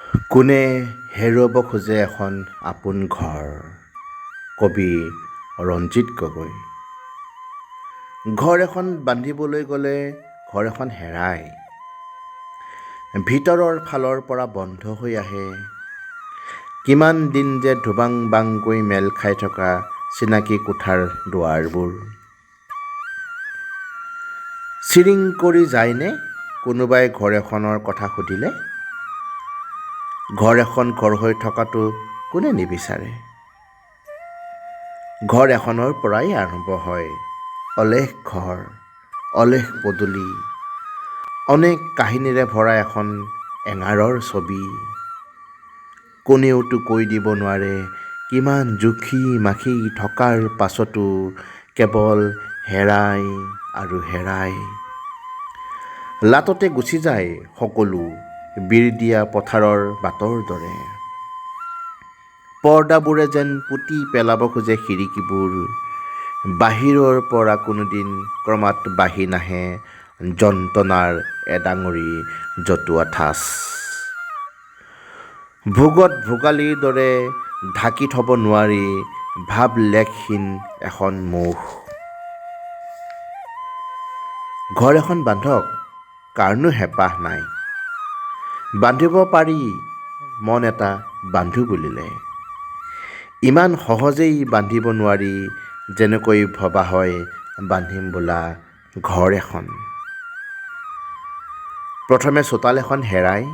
কোনে হেৰুৱাব খোজে এখন আপোন ঘৰ? কবি ৰঞ্জিত গগৈ। ঘৰ এখন বান্ধিবলৈ গ'লে ঘৰ এখন হেৰায়, ভিতৰৰ ফালৰ পৰা বন্ধ হৈ আহে। কিমান দিন যে ধুবাং বাংকৈ মেল খাই থকা চিনাকি কোঠাৰ দুৱাৰবোৰ। চিৰিং কৰি যায়নে কোনোবাই ঘৰ এখনৰ কথা সুধিলে? ঘৰ এখন ঘৰ হৈ থকাটো কোনে নিবিচাৰে? ঘৰ এখনৰ পৰাই আৰম্ভ হয় অলেখ ঘৰ, অলেখ পদূলি, অনেক কাহিনীৰে ভৰা এখন এঙাৰৰ ছবি। কোনেওতো কৈ দিব নোৱাৰে কিমান জুখি মাখি থকাৰ পাছতো কেৱল হেৰায় আৰু হেৰায়। লাটতে গুচি যায় সকলো বিৰ দিয়া পথাৰৰ বাটৰ দৰে। পৰ্দাবোৰে যেন পুতি পেলাব খোজে খিৰিকীবোৰ। বাহিৰৰ পৰা কোনোদিন ক্ৰমাৎ বাঢ়ি নাহে যন্ত্ৰণাৰ এডাঙৰি জতুৱা ঠাঁচ। ভোগত ভোগালীৰ দৰে ঢাকি থব নোৱাৰি ভাৱলেশহীন এখন মুখ। ঘৰ এখন বান্ধক, কাৰনো হেঁপাহ নাই? বান্ধিব পাৰি মন এটা বান্ধো বুলিলে। ইমান সহজেই বান্ধিব নোৱাৰি যেনেকৈ ভবা হয় বান্ধিম বোলা ঘৰ এখন। প্ৰথমে চোতাল এখন হেৰায়,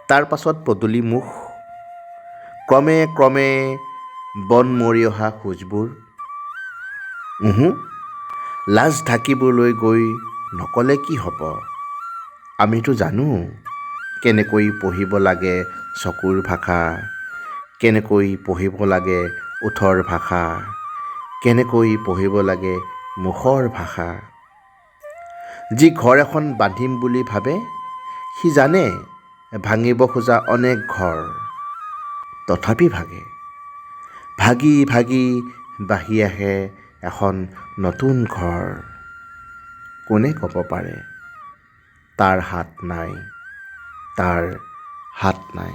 তাৰ পাছত পদূলিমুখ, ক্ৰমে ক্ৰমে বন মৰি অহা খোজবোৰ। লাজ ঢাকিবলৈ গৈ নকলে কি হ'ব? আমিতো জানো কেনেকৈ পঢ়িব লাগে চকুৰ ভাষা, কেনেকৈ পঢ়িব লাগে ওঠৰ ভাষা, কেনেকৈ পঢ়িব লাগে মুখৰ ভাষা। যি ঘৰ এখন বান্ধিম বুলি ভাবে সি জানে ভাঙিব খোজা অনেক ঘৰ, তথাপি ভাগে। ভাগি ভাগি বাঢ়ি আহে এখন নতুন ঘৰ। কোনে ক'ব পাৰে তাৰ হাত নাই, তাৰ হাত নাই।